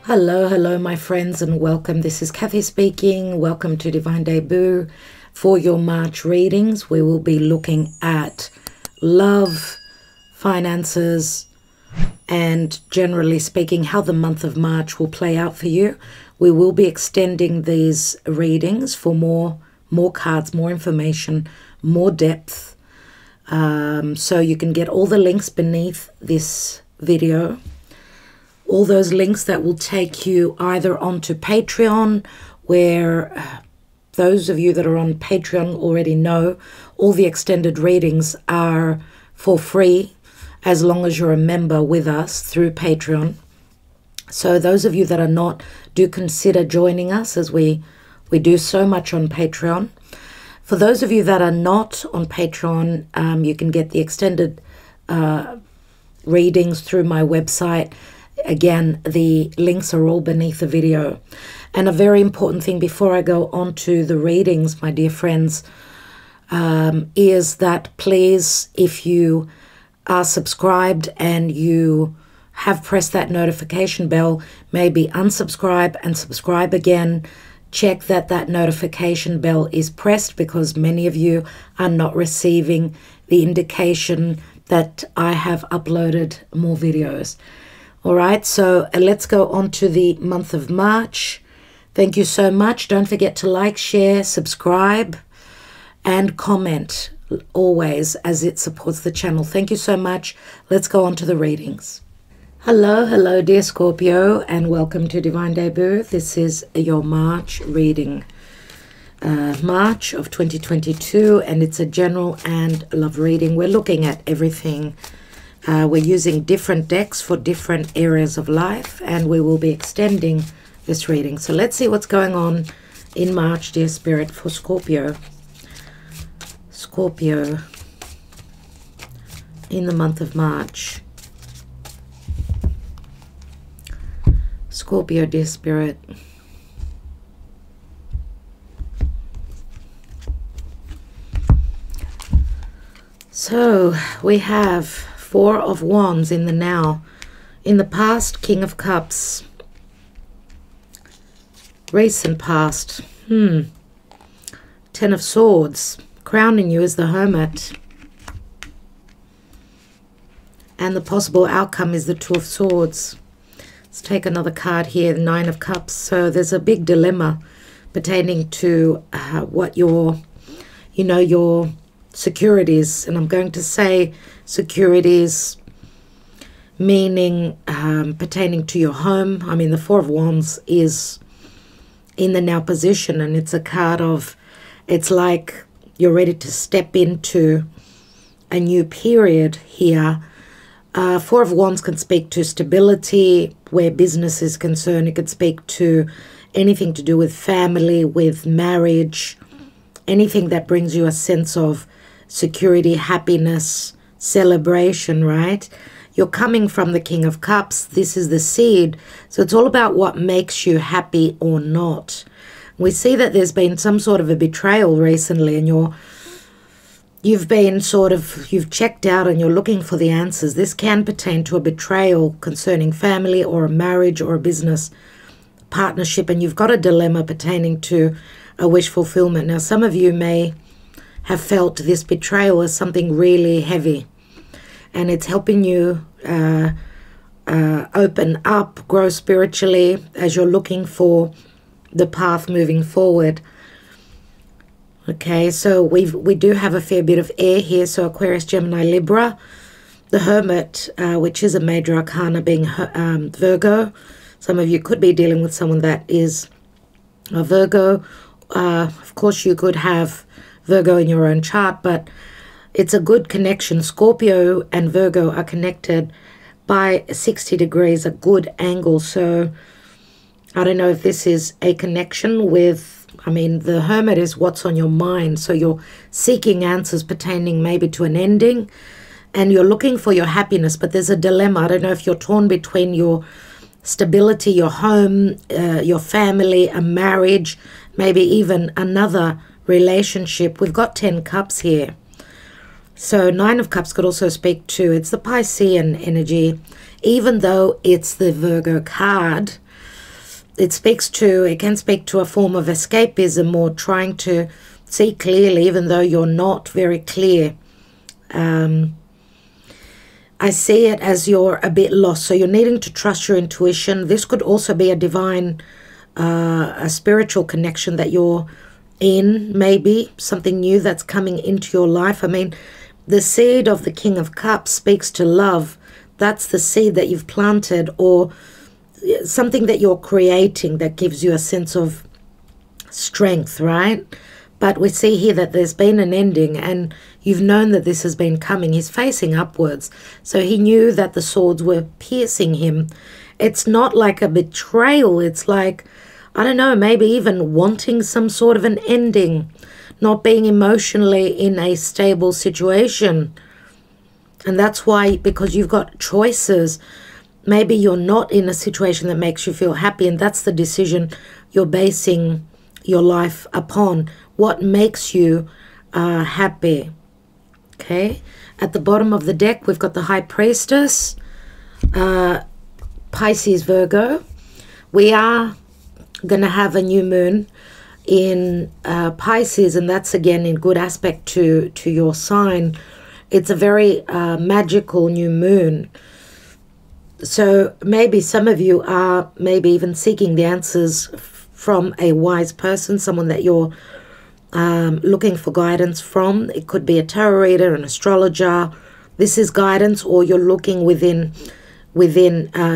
Hello, my friends, and welcome. This is Kathy speaking. Welcome to Divine Debut. For your March readings, we will be looking at love, finances, and generally speaking, how the month of March will play out for you. We will be extending these readings for more cards, more information, more depth. So you can get all the links beneath this video. All those links that will take you either onto Patreon, where those of you that are on Patreon already know all the extended readings are for free as long as you're a member with us through Patreon. So those of you that are not, do consider joining us, as we do so much on Patreon. For those of you that are not on Patreon, you can get the extended readings through my website. Again, the links are all beneath the video. And a very important thing before I go on to the readings, my dear friends, is that please, if you are subscribed and you have pressed that notification bell, maybe unsubscribe and subscribe again. Check that that notification bell is pressed, because many of you are not receiving the indication that I have uploaded more videos. All right, so let's go on to the month of March. Thank you so much. Don't forget to like, share, subscribe, and comment always, as it supports the channel. Thank you so much. Let's go on to the readings. Hello, dear Scorpio, and welcome to Divine Debut. This is your March reading. March of 2022, and it's a general and love reading. We're looking at everything. We're using different decks for different areas of life, and we will be extending this reading. So let's see what's going on in March, dear Spirit, for Scorpio. Scorpio in the month of March. Scorpio, dear Spirit. So we have Four of Wands in the now. In the past, King of Cups. Recent past. Ten of Swords. Crowning you is the Hermit. And the possible outcome is the Two of Swords. Let's take another card here, the Nine of Cups. So there's a big dilemma pertaining to what your securities, and I'm going to say securities meaning pertaining to your home. I mean, the Four of Wands is in the now position, and it's a card of, it's like you're ready to step into a new period here. Four of Wands can speak to stability where business is concerned. It could speak to anything to do with family, with marriage, anything that brings you a sense of security, happiness, celebration, right? You're coming from the King of Cups. This is the seed. So it's all about what makes you happy or not. We see that there's been some sort of a betrayal recently, and you've checked out and you're looking for the answers. This can pertain to a betrayal concerning family or a marriage or a business partnership, and you've got a dilemma pertaining to a wish fulfillment. Now, some of you may have felt this betrayal as something really heavy, and it's helping you open up, grow spiritually as you're looking for the path moving forward. Okay, so we do have a fair bit of air here, so Aquarius, Gemini, Libra. The Hermit, which is a major arcana, being Virgo. Some of you could be dealing with someone that is a Virgo. Of course, you could have Virgo in your own chart, but it's a good connection. Scorpio and Virgo are connected by 60 degrees, a good angle. So I don't know if this is a connection with, I mean, the Hermit is what's on your mind. So you're seeking answers pertaining maybe to an ending, and you're looking for your happiness, but there's a dilemma. I don't know if you're torn between your stability, your home, your family, a marriage, maybe even another relationship. We've got 10 cups here. So Nine of Cups could also speak to, it's the Piscean energy. Even though it's the Virgo card, it can speak to a form of escapism or trying to see clearly even though you're not very clear. I see it as you're a bit lost, so you're needing to trust your intuition. This could also be a divine, a spiritual connection that you're in, maybe something new that's coming into your life. I mean, the seed of the King of Cups speaks to love. That's the seed that you've planted, or something that you're creating that gives you a sense of strength, right? But we see here that there's been an ending, and you've known that this has been coming. He's facing upwards, so he knew that the swords were piercing him. It's not like a betrayal. It's like, I don't know, maybe even wanting some sort of an ending, not being emotionally in a stable situation. And that's why, because you've got choices, maybe you're not in a situation that makes you feel happy, and that's the decision you're basing your life upon. What makes you happy? Okay. At the bottom of the deck, we've got the High Priestess, Pisces, Virgo. We are going to have a new moon in Pisces, and that's again in good aspect to your sign. It's a very magical new moon. So maybe some of you are maybe even seeking the answers from a wise person, someone that you're looking for guidance from. It could be a tarot reader, an astrologer. This is guidance, or you're looking within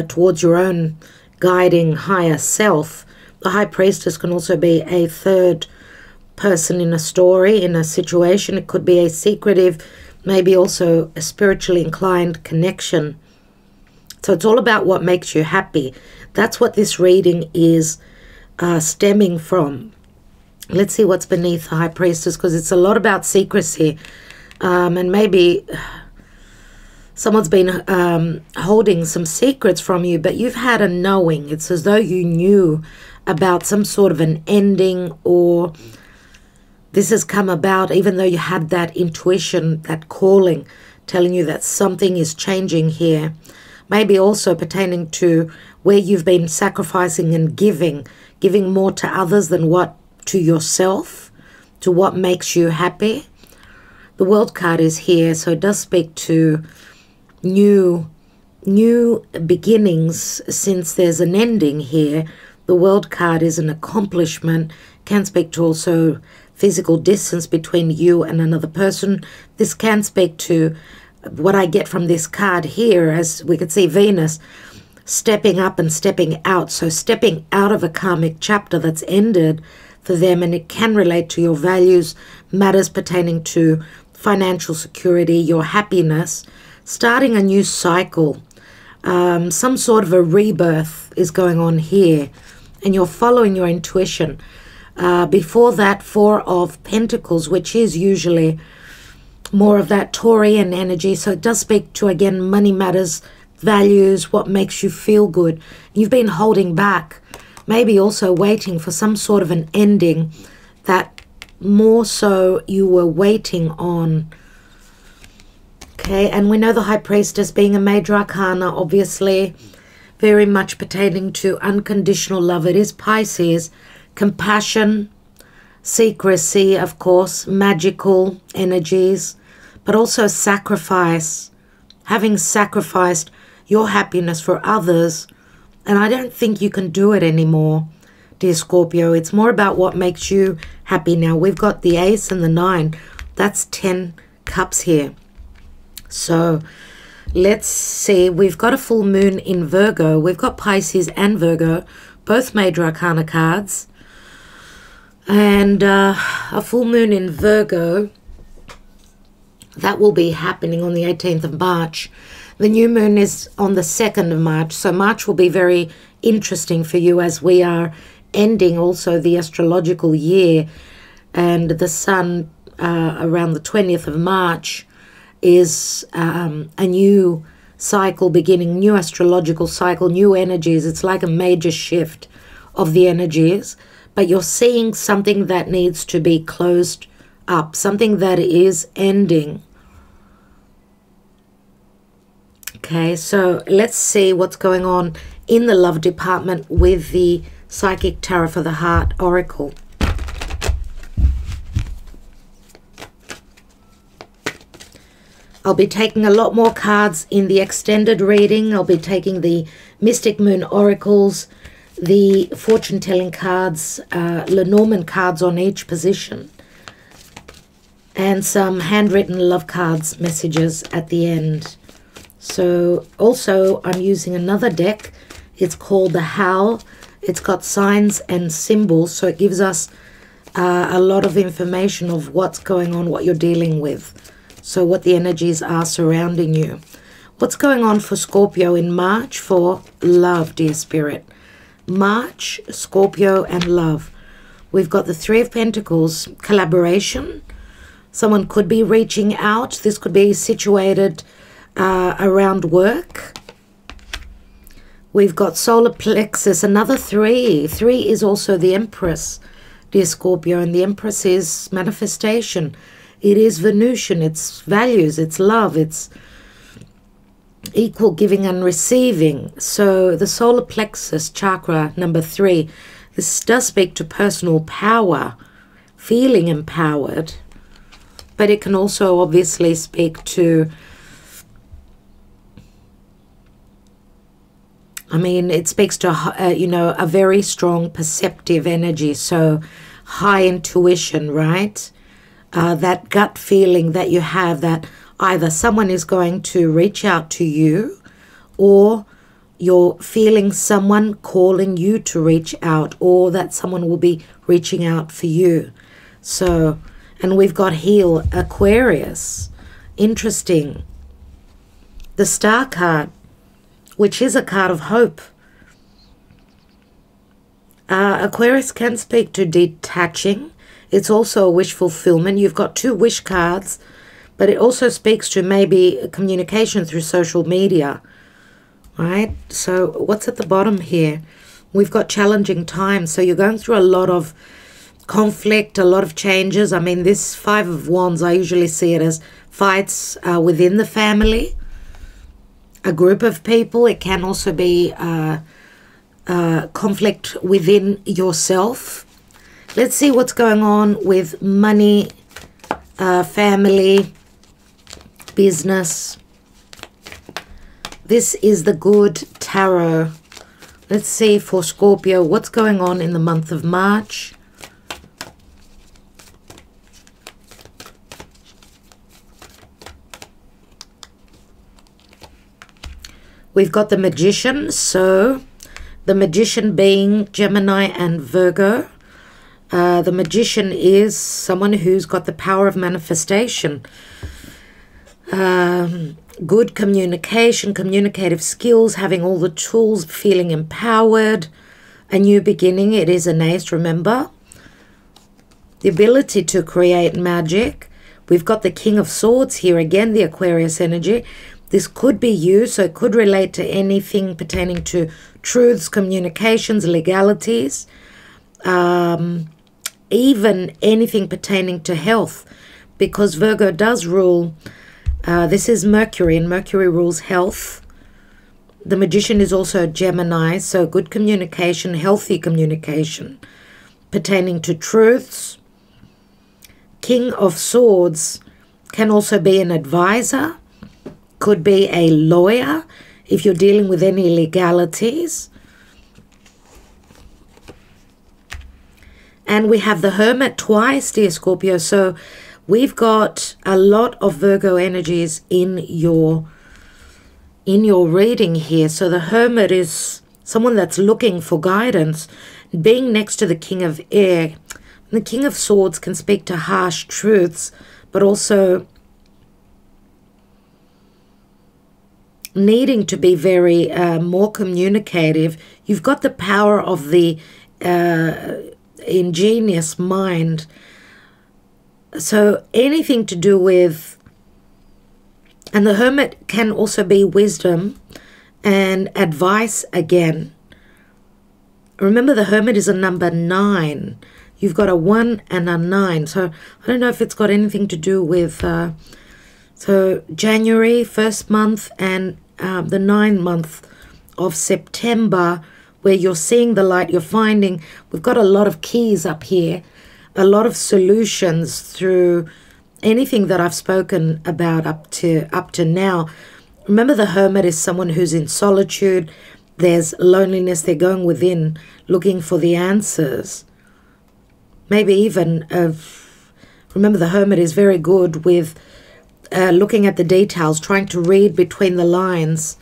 towards your own guiding higher self. The High Priestess can also be a third person in a story, in a situation. It could be a secretive, maybe also a spiritually inclined connection. So it's all about what makes you happy. That's what this reading is stemming from. Let's see what's beneath the High Priestess, because it's a lot about secrecy. And maybe someone's been holding some secrets from you, but you've had a knowing. It's as though you knew about some sort of an ending, or this has come about even though you had that intuition, that calling, telling you that something is changing here. Maybe also pertaining to where you've been sacrificing and giving more to others than what to yourself, to what makes you happy. The World card is here, so it does speak to new beginnings, since there's an ending here. The World card is an accomplishment, can speak to also physical distance between you and another person. This can speak to what I get from this card here, as we could see Venus stepping up and stepping out. So stepping out of a karmic chapter that's ended for them, and it can relate to your values, matters pertaining to financial security, your happiness, starting a new cycle. Some sort of a rebirth is going on here, and you're following your intuition. Before that, Four of Pentacles, which is usually more of that Taurian energy. So it does speak to, again, money matters, values, what makes you feel good. You've been holding back, maybe also waiting for some sort of an ending that more so you were waiting on. Okay, and we know the High Priestess being a major arcana, obviously very much pertaining to unconditional love. It is Pisces, compassion, secrecy, of course, magical energies, but also sacrifice, having sacrificed your happiness for others. And I don't think you can do it anymore, dear Scorpio. It's more about what makes you happy now. We've got the Ace and the 9. That's 10 cups here. So let's see. We've got a full moon in Virgo. We've got Pisces and Virgo, both major arcana cards. And a full moon in Virgo, that will be happening on the 18th of March. The new moon is on the 2nd of March. So March will be very interesting for you, as we are ending also the astrological year. And the sun around the 20th of March is a new cycle beginning, new astrological cycle, new energies. It's like a major shift of the energies. But you're seeing something that needs to be closed up, something that is ending. Okay, so let's see what's going on in the love department with the Psychic Tarot for the Heart Oracle. I'll be taking a lot more cards in the extended reading. I'll be taking the Mystic Moon Oracles, the fortune-telling cards, Lenormand cards on each position, and some handwritten love cards messages at the end. So also I'm using another deck. It's called the Howl. It's got signs and symbols, so it gives us a lot of information of what's going on, what you're dealing with. So what the energies are surrounding you. What's going on for Scorpio in March for love, dear Spirit? March, Scorpio, and love. We've got the Three of Pentacles, collaboration. Someone could be reaching out. This could be situated around work. We've got solar plexus, another 3. 3 is also the Empress, dear Scorpio, and the Empress is manifestation. It is Venusian, it's values, it's love, it's equal giving and receiving. So the solar plexus chakra, number 3, this does speak to personal power, feeling empowered, but it can also obviously speak to, I mean, it speaks to, you know, a very strong perceptive energy, so high intuition, right? That gut feeling that you have that either someone is going to reach out to you, or you're feeling someone calling you to reach out, or that someone will be reaching out for you. So, and we've got Heal, Aquarius. Interesting. The Star card, which is a card of hope. Aquarius can speak to detaching. It's also a wish fulfillment. You've got 2 wish cards, but it also speaks to maybe communication through social media, right? So what's at the bottom here? We've got challenging times. So you're going through a lot of conflict, a lot of changes. I mean, this 5 of Wands, I usually see it as fights within the family, a group of people. It can also be conflict within yourself. Let's see what's going on with money, family, business. This is the Good Tarot. Let's see for Scorpio what's going on in the month of March. We've got the Magician, so the Magician being Gemini and Virgo. The Magician is someone who's got the power of manifestation, good communication, communicative skills, having all the tools, feeling empowered, a new beginning. It is an ace, remember. The ability to create magic. We've got the King of Swords here, again, the Aquarius energy. This could be you, so it could relate to anything pertaining to truths, communications, legalities, even anything pertaining to health, because Virgo does rule, this is Mercury, and Mercury rules health. The Magician is also Gemini, so good communication, healthy communication pertaining to truths. King of Swords can also be an advisor, could be a lawyer if you're dealing with any legalities. And we have the Hermit twice, dear Scorpio. So we've got a lot of Virgo energies in your reading here. So the Hermit is someone that's looking for guidance, being next to the King of Air. The King of Swords can speak to harsh truths, but also needing to be very more communicative. You've got the power of the ingenious mind. So anything to do with, and the Hermit can also be wisdom and advice again. Remember, the Hermit is a number 9. You've got a 1 and a 9. So I don't know if it's got anything to do with, so January, first month, and the 9th month of September, where you're seeing the light, you're finding, we've got a lot of keys up here, a lot of solutions through anything that I've spoken about up to now. Remember, the Hermit is someone who's in solitude. There's loneliness. They're going within, looking for the answers. Maybe even, remember, the Hermit is very good with looking at the details, trying to read between the lines.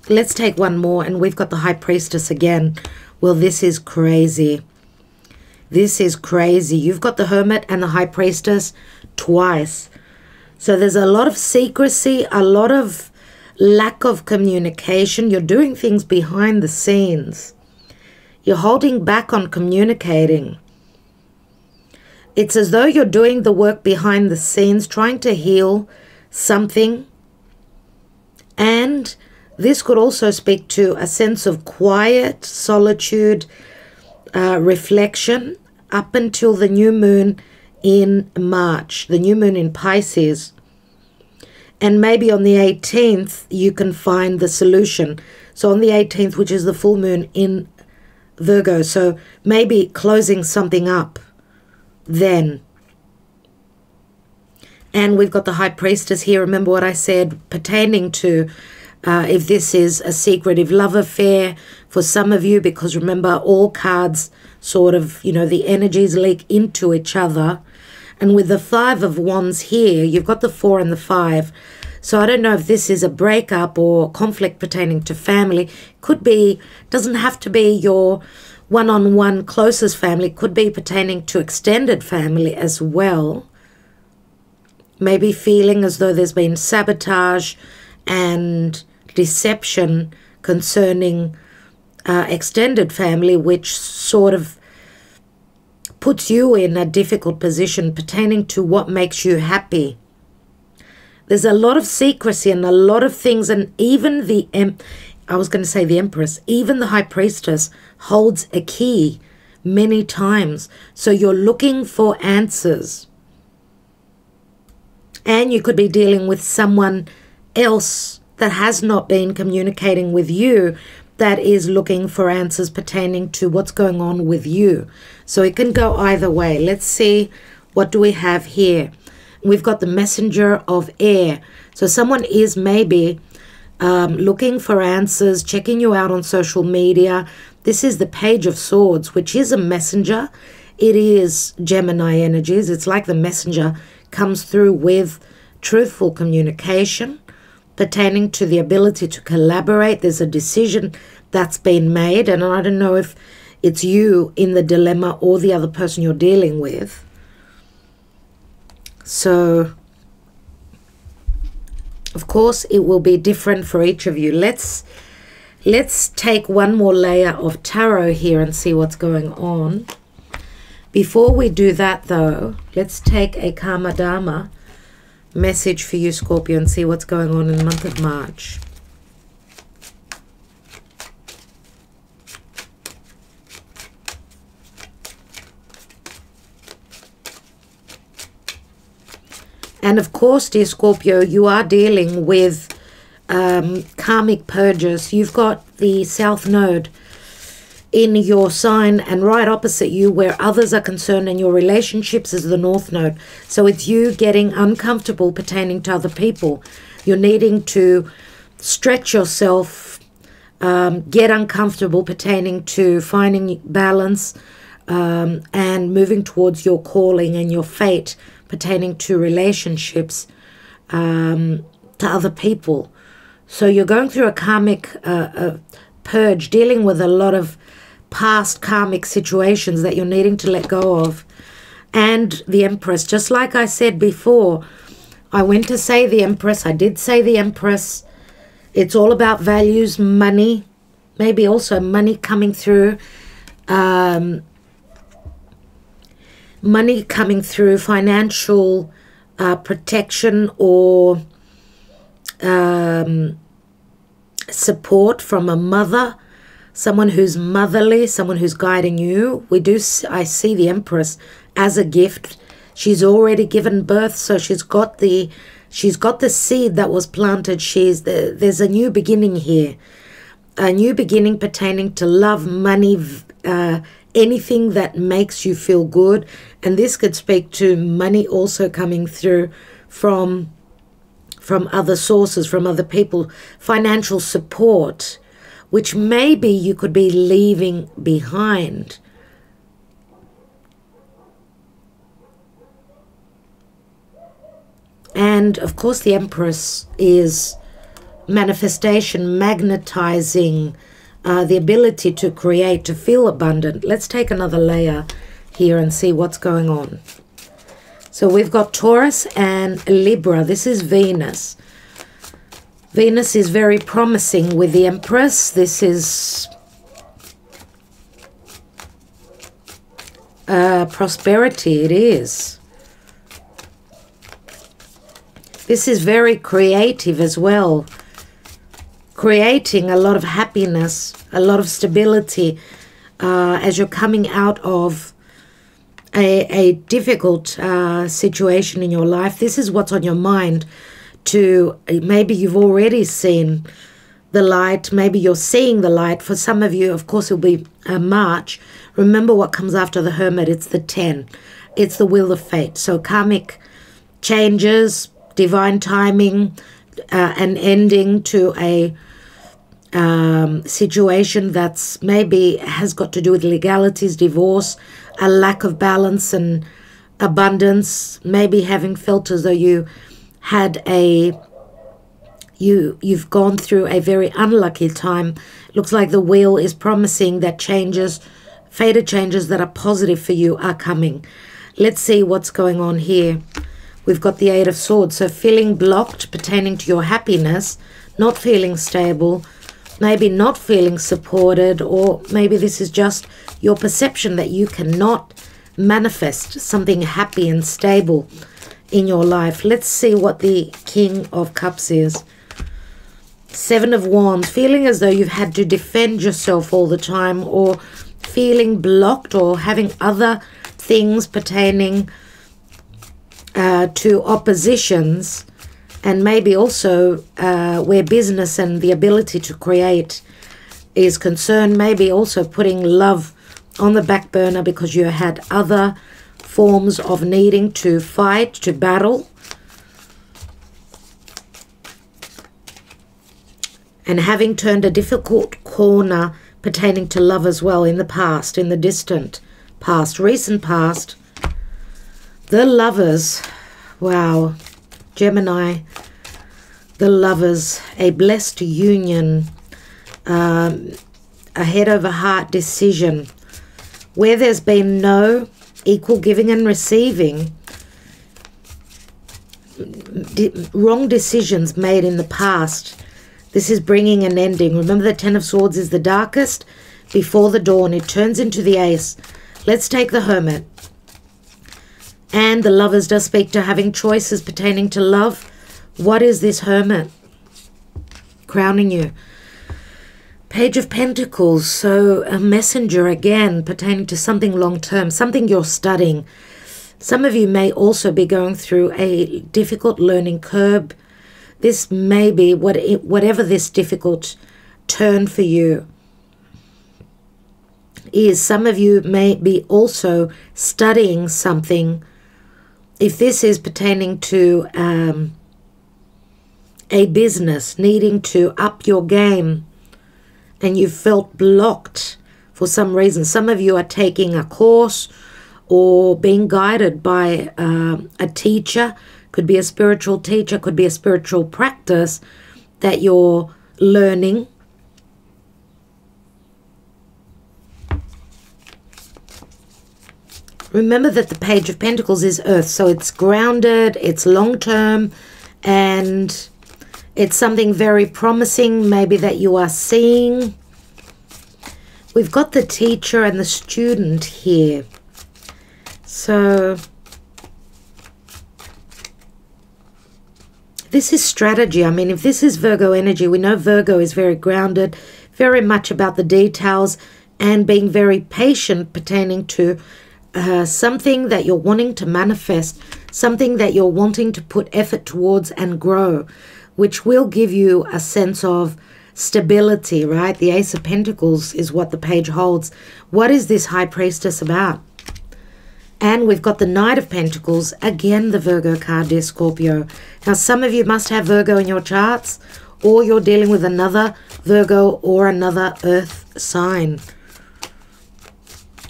Let's take one more, and we've got the High Priestess again. Well, this is crazy. This is crazy. You've got the Hermit and the High Priestess twice. So there's a lot of secrecy, a lot of lack of communication. You're doing things behind the scenes. You're holding back on communicating. It's as though you're doing the work behind the scenes, trying to heal something. And this could also speak to a sense of quiet, solitude, reflection up until the new moon in March, the new moon in Pisces. And maybe on the 18th, you can find the solution. So on the 18th, which is the full moon in Virgo, so maybe closing something up then. And we've got the High Priestess here. Remember what I said pertaining to if this is a secretive love affair for some of you, because remember, all cards sort of, you know, the energies leak into each other. And with the Five of Wands here, you've got the 4 and the 5. So I don't know if this is a breakup or conflict pertaining to family. Could be, doesn't have to be your one-on-one closest family. Could be pertaining to extended family as well. Maybe feeling as though there's been sabotage and deception concerning extended family, which sort of puts you in a difficult position pertaining to what makes you happy. There's a lot of secrecy and a lot of things, and even I was going to say the Empress, even the High Priestess holds a key many times. So you're looking for answers. And you could be dealing with someone else that has not been communicating with you, that is looking for answers pertaining to what's going on with you. So it can go either way. Let's see, what do we have here? We've got the Messenger of Air. So someone is maybe looking for answers, checking you out on social media. This is the Page of Swords, which is a messenger. It is Gemini energies. It's like the messenger comes through with truthful communication pertaining to the ability to collaborate. There's a decision that's been made, and I don't know if it's you in the dilemma or the other person you're dealing with. So, of course, it will be different for each of you. Let's take one more layer of tarot here and see what's going on. Before we do that, though, let's take a Karma Dharma message for you, Scorpio, and see what's going on in the month of March. And of course, dear Scorpio, you are dealing with karmic purges. You've got the South Node in your sign, and right opposite you, where others are concerned in your relationships, is the North Node. So it's you getting uncomfortable pertaining to other people. You're needing to stretch yourself, get uncomfortable pertaining to finding balance and moving towards your calling and your fate pertaining to relationships to other people. So you're going through a karmic purge, dealing with a lot of past karmic situations that you're needing to let go of. And the Empress, just like I said before, I went to say the Empress, I did say the Empress. It's all about values, money, maybe also money coming through, money coming through, financial protection or support from a mother, someone who's motherly, someone who's guiding you. I see the Empress as a gift. She's already given birth, so she's got the seed that was planted. There's a new beginning here. a new beginning pertaining to love, money, anything that makes you feel good. And this could speak to money also coming through from other sources, from other people, financial support, which maybe you could be leaving behind. And of course the Empress is manifestation, magnetizing, the ability to create, to feel abundant. Let's take another layer here and see what's going on. So we've got Taurus and Libra. This is Venus. Venus is very promising with the Empress. This is prosperity, it is. This is very creative as well. Creating a lot of happiness, a lot of stability as you're coming out of a difficult situation in your life. This is what's on your mind. Maybe you've already seen the light. Maybe you're seeing the light. For some of you, of course, it'll be March. Remember what comes after the Hermit. It's the 10. It's the wheel of fate. So karmic changes, divine timing, an ending to a situation that's maybe has got to do with legalities, divorce, a lack of balance and abundance, maybe having felt as though you had you've gone through a very unlucky time. Looks like the wheel is promising that changes, fated changes that are positive for you are coming. Let's see what's going on here. We've got the Eight of Swords. So feeling blocked pertaining to your happiness, not feeling stable, maybe not feeling supported, or maybe this is just your perception that you cannot manifest something happy and stable in your life. Let's see what the King of Cups is. Seven of Wands, feeling as though you've had to defend yourself all the time, or feeling blocked, or having other things pertaining to oppositions, and maybe also where business and the ability to create is concerned, maybe also putting love on the back burner because you had other forms of needing to fight, to battle, and having turned a difficult corner pertaining to love as well in the past, in the distant past, recent past. The Lovers, wow, Gemini, the Lovers, a blessed union, a head over heart decision, where there's been no equal giving and receiving, wrong decisions made in the past. This is bringing an ending. Remember, the Ten of Swords is the darkest before the dawn. It turns into the Ace. Let's take the Hermit. And the Lovers does speak to having choices pertaining to love. What is this Hermit crowning you? Page of Pentacles, so a messenger again pertaining to something long-term, something you're studying. Some of you may also be going through a difficult learning curve. This may be whatever this difficult turn for you is. Some of you may be also studying something. If this is pertaining to a business, needing to up your game, and you felt blocked for some reason. Some of you are taking a course or being guided by a teacher. Could be a spiritual teacher, could be a spiritual practice that you're learning. Remember that the Page of Pentacles is Earth, so it's grounded, it's long-term, and it's something very promising, maybe that you are seeing. We've got the teacher and the student here. So this is strategy. I mean, if this is Virgo energy, we know Virgo is very grounded, very much about the details, and being very patient pertaining to something that you're wanting to manifest, something that you're wanting to put effort towards and grow, which will give you a sense of stability, right? The Ace of Pentacles is what the page holds. What is this High Priestess about? And we've got the Knight of Pentacles, again the Virgo card, dear Scorpio. Now, some of you must have Virgo in your charts, or you're dealing with another Virgo or another earth sign.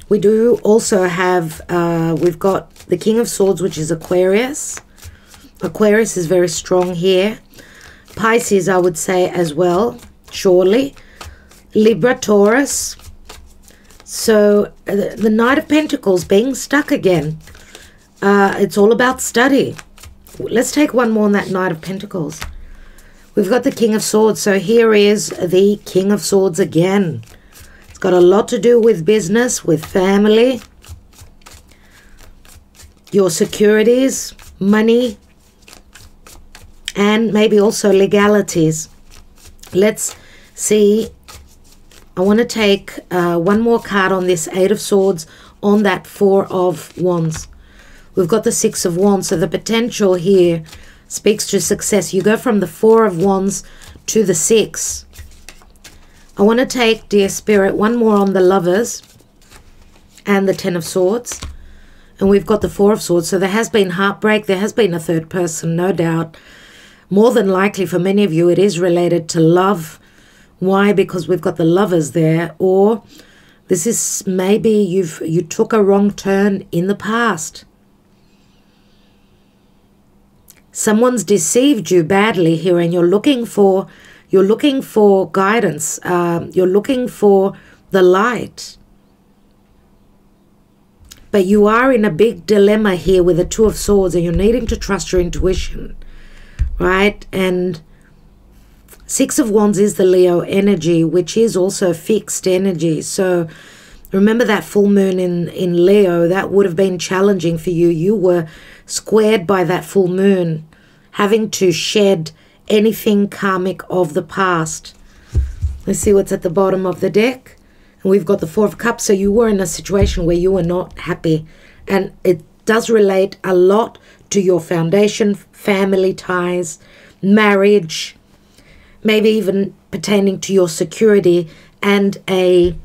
We do also have, we've got the King of Swords, which is Aquarius. Aquarius is very strong here. Pisces, I would say as well, surely. Libra, Taurus. So the Knight of Pentacles being stuck again. It's all about study. Let's take one more on that Knight of Pentacles. We've got the King of Swords. So here is the King of Swords again. It's got a lot to do with business, with family, your securities, money, and maybe also legalities. Let's see. I want to take one more card on this Eight of Swords on that Four of Wands. We've got the Six of Wands. So the potential here speaks to success. You go from the Four of Wands to the Six. I want to take, dear Spirit, one more on the Lovers and the Ten of Swords. And we've got the Four of Swords. So there has been heartbreak. There has been a third person, no doubt. More than likely for many of you, it is related to love. Why? Because we've got the Lovers there. Or this is maybe you took a wrong turn in the past. Someone's deceived you badly here, and you're looking for guidance. You're looking for the light. But you are in a big dilemma here with the Two of Swords, and you're needing to trust your intuition, right? And Six of Wands is the Leo energy, which is also fixed energy. So remember that full moon in Leo, that would have been challenging for you. You were squared by that full moon, having to shed anything karmic of the past. Let's see what's at the bottom of the deck. And we've got the Four of Cups. So you were in a situation where you were not happy. And it does relate a lot to your foundation, family ties, marriage, maybe even pertaining to your security and a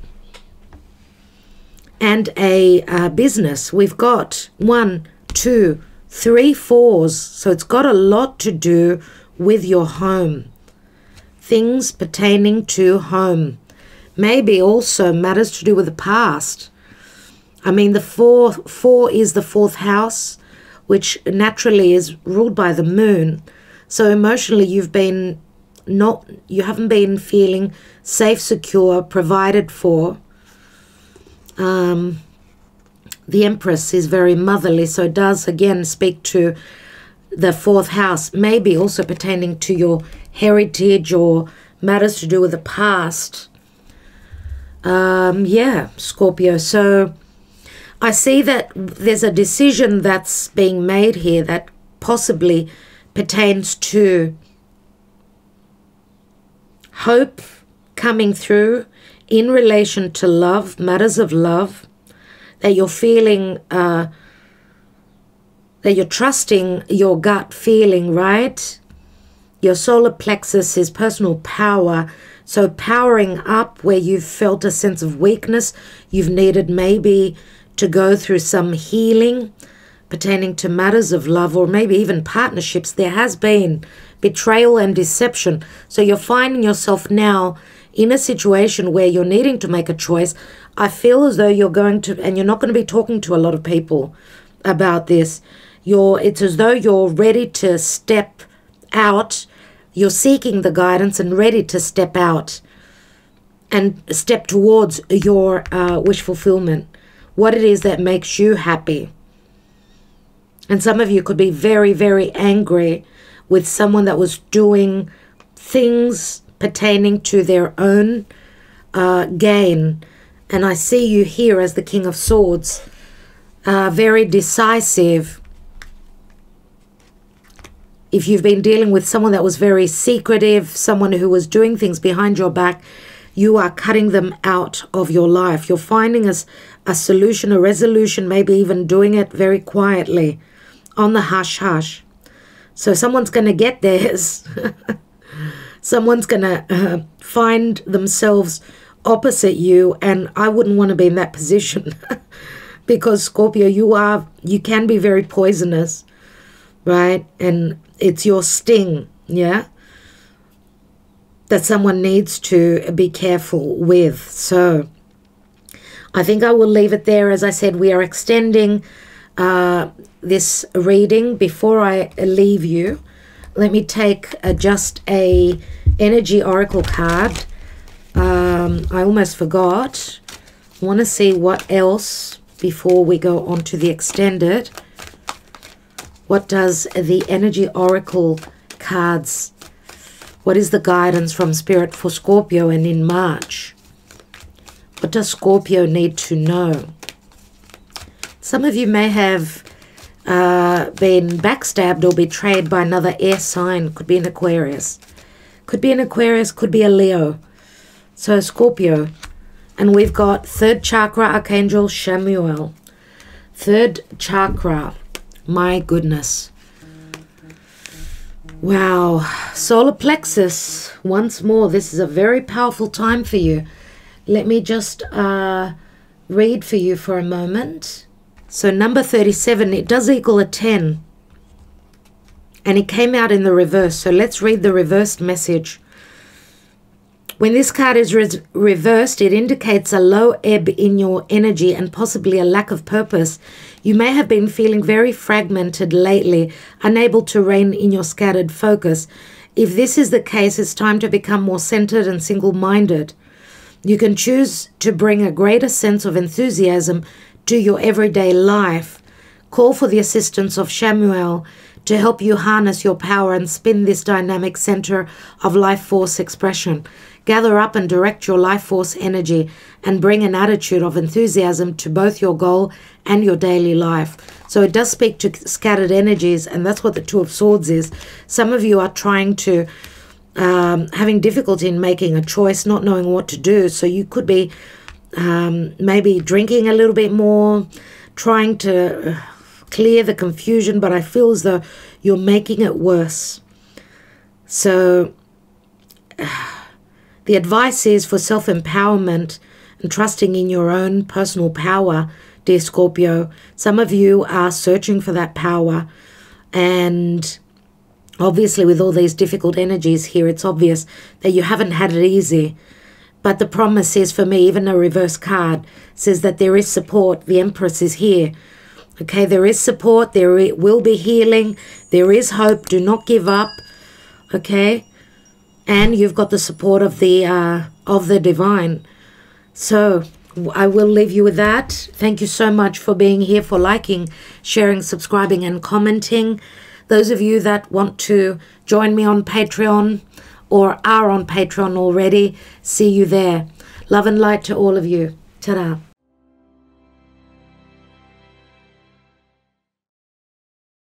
business. We've got 1, 2, 3 fours. So it's got a lot to do with your home. Things pertaining to home. Maybe also matters to do with the past. I mean, the four is the fourth house, which naturally is ruled by the moon. So emotionally you haven't been feeling safe, secure, provided for. The Empress is very motherly, so it does again speak to the fourth house, maybe also pertaining to your heritage or matters to do with the past. Yeah, Scorpio. So I see that there's a decision that's being made here that possibly pertains to hope coming through in relation to love, matters of love, that you're feeling, that you're trusting your gut feeling, right? Your solar plexus is personal power. So powering up where you've felt a sense of weakness, you've needed maybe to go through some healing pertaining to matters of love or maybe even partnerships. There has been betrayal and deception. So you're finding yourself now in a situation where you're needing to make a choice. I feel as though you're going to, and you're not going to be talking to a lot of people about this. It's as though you're ready to step out. You're seeking the guidance and ready to step out and step towards your wish fulfillment, what it is that makes you happy. And some of you could be very, very angry with someone that was doing things pertaining to their own gain. And I see you here as the King of Swords, very decisive. If you've been dealing with someone that was very secretive, someone who was doing things behind your back, you are cutting them out of your life. You're finding a solution, a resolution, maybe even doing it very quietly on the hush-hush. So someone's going to get theirs. Someone's going to find themselves opposite you, and I wouldn't want to be in that position. Because Scorpio, you can be very poisonous, right? And it's your sting, yeah, that someone needs to be careful with. So I think I will leave it there. As I said, we are extending this reading. Before I leave you, let me take just a energy oracle card. I almost forgot. I want to see what else before we go on to the extended. What does the energy oracle cards, what is the guidance from Spirit for Scorpio and in March? What does Scorpio need to know? Some of you may have been backstabbed or betrayed by another air sign. Could be an Aquarius. Could be an Aquarius, could be a Leo. So Scorpio. And we've got third chakra, Archangel Chamuel. Third chakra. My goodness. Wow. Solar plexus. Once more, this is a very powerful time for you. Let me just read for you for a moment. So number 37, it does equal a 10. And it came out in the reverse. So let's read the reversed message. When this card is reversed, it indicates a low ebb in your energy and possibly a lack of purpose. You may have been feeling very fragmented lately, unable to rein in your scattered focus. If this is the case, it's time to become more centered and single-minded. You can choose to bring a greater sense of enthusiasm to your everyday life. Call for the assistance of Chamuel to help you harness your power and spin this dynamic center of life force expression. Gather up and direct your life force energy and bring an attitude of enthusiasm to both your goal and your daily life. So it does speak to scattered energies, and that's what the Two of Swords is. Some of you are trying to, having difficulty in making a choice, not knowing what to do. So you could be maybe drinking a little bit more, trying to clear the confusion, but I feel as though you're making it worse. So the advice is for self-empowerment and trusting in your own personal power, dear Scorpio. Some of you are searching for that power, and obviously with all these difficult energies here, it's obvious that you haven't had it easy. But the promise is, for me, even a reverse card says that there is support. The Empress is here. Okay, there is support. There will be healing. There is hope. Do not give up. Okay, and you've got the support of the divine. So I will leave you with that. Thank you so much for being here, for liking, sharing, subscribing, and commenting. Those of you that want to join me on Patreon or are on Patreon already, see you there. Love and light to all of you. Ta-da.